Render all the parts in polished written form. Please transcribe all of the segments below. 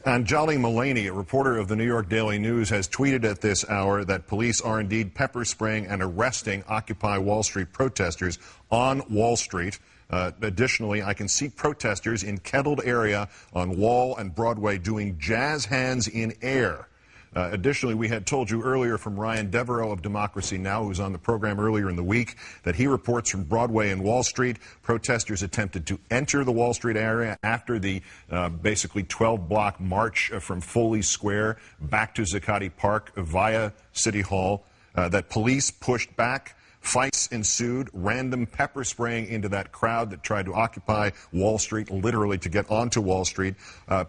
Anjali Mullaney, a reporter of the New York Daily News, has tweeted at this hour that police are indeed pepper spraying and arresting Occupy Wall Street protesters on Wall Street. Additionally, I can see protesters in Kettled area on Wall and Broadway doing jazz hands in air. Additionally, we had told you earlier from Ryan Devereaux of Democracy Now!, who was on the program earlier in the week, that he reports from Broadway and Wall Street. Protesters attempted to enter the Wall Street area after the basically 12-block march from Foley Square back to Zuccotti Park via City Hall. That police pushed back. Fights ensued, random pepper spraying into that crowd that tried to occupy Wall Street, literally to get onto Wall Street.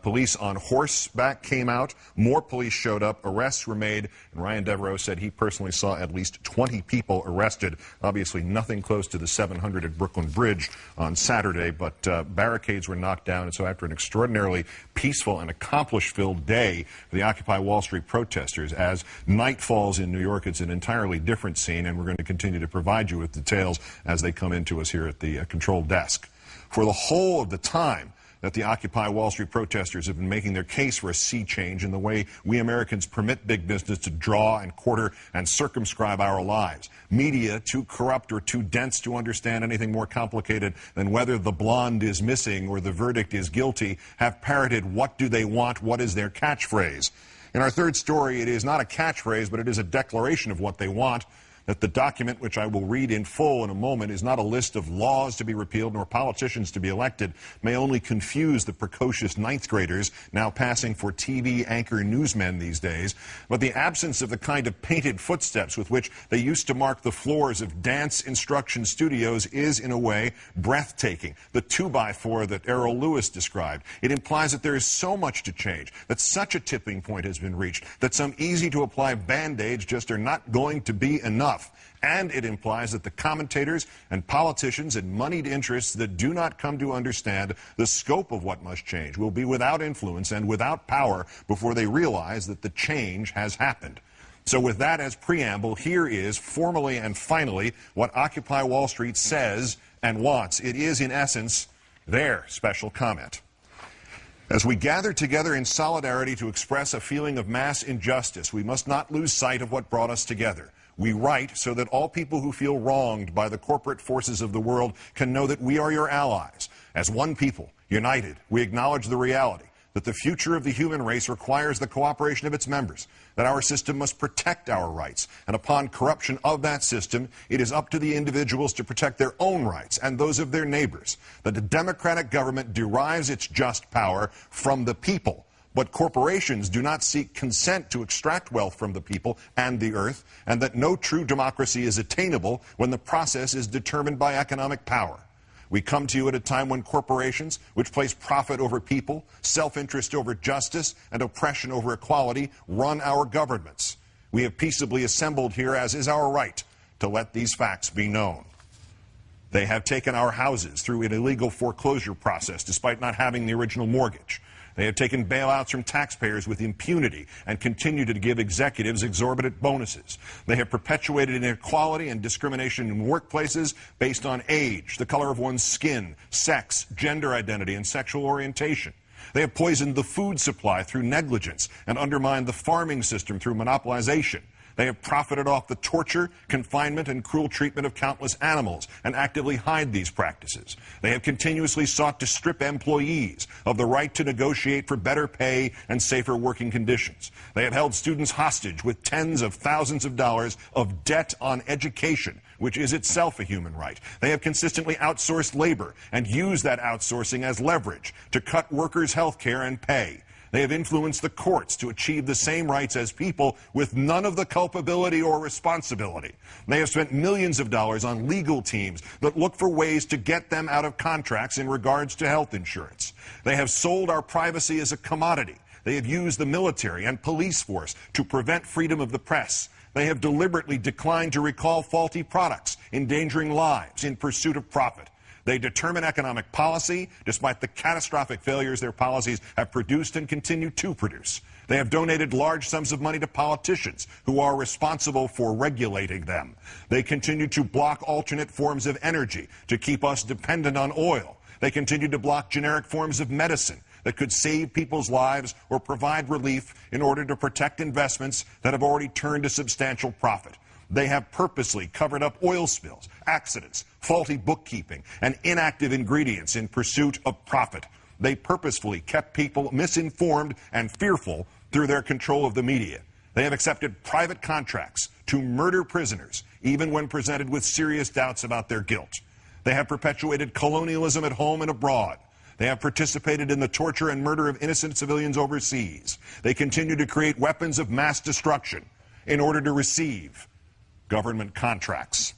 Police on horseback came out. More police showed up. Arrests were made. And Ryan Devereaux said he personally saw at least 20 people arrested. Obviously nothing close to the 700 at Brooklyn Bridge on Saturday, but barricades were knocked down. And so after an extraordinarily peaceful and accomplishment-filled day for the Occupy Wall Street protesters, as night falls in New York, it's an entirely different scene, and we're going to continue to provide you with details as they come into us here at the control desk. For the whole of the time that the Occupy Wall Street protesters have been making their case for a sea change in the way we Americans permit big business to draw and quarter and circumscribe our lives. Media, too corrupt or too dense to understand anything more complicated than whether the blonde is missing or the verdict is guilty, have parroted what do they want, what is their catchphrase. In our third story, it is not a catchphrase, but it is a declaration of what they want. That the document, which I will read in full in a moment, is not a list of laws to be repealed nor politicians to be elected, may only confuse the precocious ninth graders now passing for TV anchor newsmen these days. But the absence of the kind of painted footsteps with which they used to mark the floors of dance instruction studios is, in a way, breathtaking. The 2x4 that Errol Lewis described. It implies that there is so much to change, that such a tipping point has been reached, that some easy-to-apply band-aids just are not going to be enough. And it implies that the commentators and politicians and moneyed interests that do not come to understand the scope of what must change will be without influence and without power before they realize that the change has happened. So with that as preamble, here is, formally and finally, what Occupy Wall Street says and wants. It is, in essence, their special comment. As we gather together in solidarity to express a feeling of mass injustice, we must not lose sight of what brought us together. We write so that all people who feel wronged by the corporate forces of the world can know that we are your allies. As one people, united, we acknowledge the reality that the future of the human race requires the cooperation of its members, that our system must protect our rights, and upon corruption of that system, it is up to the individuals to protect their own rights and those of their neighbors, that the democratic government derives its just power from the people. But corporations do not seek consent to extract wealth from the people and the earth, and that no true democracy is attainable when the process is determined by economic power. We come to you at a time when corporations, which place profit over people, self-interest over justice, and oppression over equality, run our governments. We have peaceably assembled here, as is our right, to let these facts be known. They have taken our houses through an illegal foreclosure process despite not having the original mortgage. They have taken bailouts from taxpayers with impunity and continue to give executives exorbitant bonuses. They have perpetuated inequality and discrimination in workplaces based on age, the color of one's skin, sex, gender identity, and sexual orientation. They have poisoned the food supply through negligence and undermined the farming system through monopolization. They have profited off the torture, confinement, and cruel treatment of countless animals and actively hide these practices. They have continuously sought to strip employees of the right to negotiate for better pay and safer working conditions. They have held students hostage with tens of thousands of dollars of debt on education, which is itself a human right. They have consistently outsourced labor and used that outsourcing as leverage to cut workers' health care and pay. They have influenced the courts to achieve the same rights as people with none of the culpability or responsibility. They have spent millions of dollars on legal teams that look for ways to get them out of contracts in regards to health insurance. They have sold our privacy as a commodity. They have used the military and police force to prevent freedom of the press. They have deliberately declined to recall faulty products, endangering lives in pursuit of profit. They determine economic policy despite the catastrophic failures their policies have produced and continue to produce. They have donated large sums of money to politicians who are responsible for regulating them. They continue to block alternate forms of energy to keep us dependent on oil. They continue to block generic forms of medicine that could save people's lives or provide relief in order to protect investments that have already turned a substantial profit. They have purposely covered up oil spills, accidents, faulty bookkeeping, and inactive ingredients in pursuit of profit. They purposefully kept people misinformed and fearful through their control of the media. They have accepted private contracts to murder prisoners, even when presented with serious doubts about their guilt. They have perpetuated colonialism at home and abroad. They have participated in the torture and murder of innocent civilians overseas. They continue to create weapons of mass destruction in order to receive government contracts.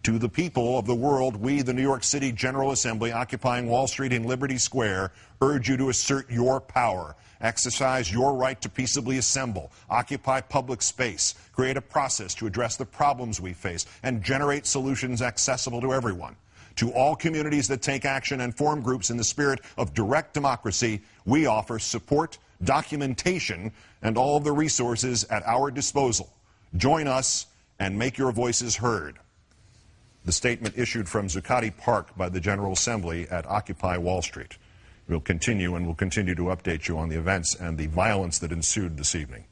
To the people of the world, we, the New York City General Assembly, occupying Wall Street and Liberty Square, urge you to assert your power, exercise your right to peaceably assemble, occupy public space, create a process to address the problems we face, and generate solutions accessible to everyone. To all communities that take action and form groups in the spirit of direct democracy, we offer support, documentation, and all of the resources at our disposal. Join us and make your voices heard. The statement issued from Zuccotti Park by the General Assembly at Occupy Wall Street. We'll continue to update you on the events and the violence that ensued this evening.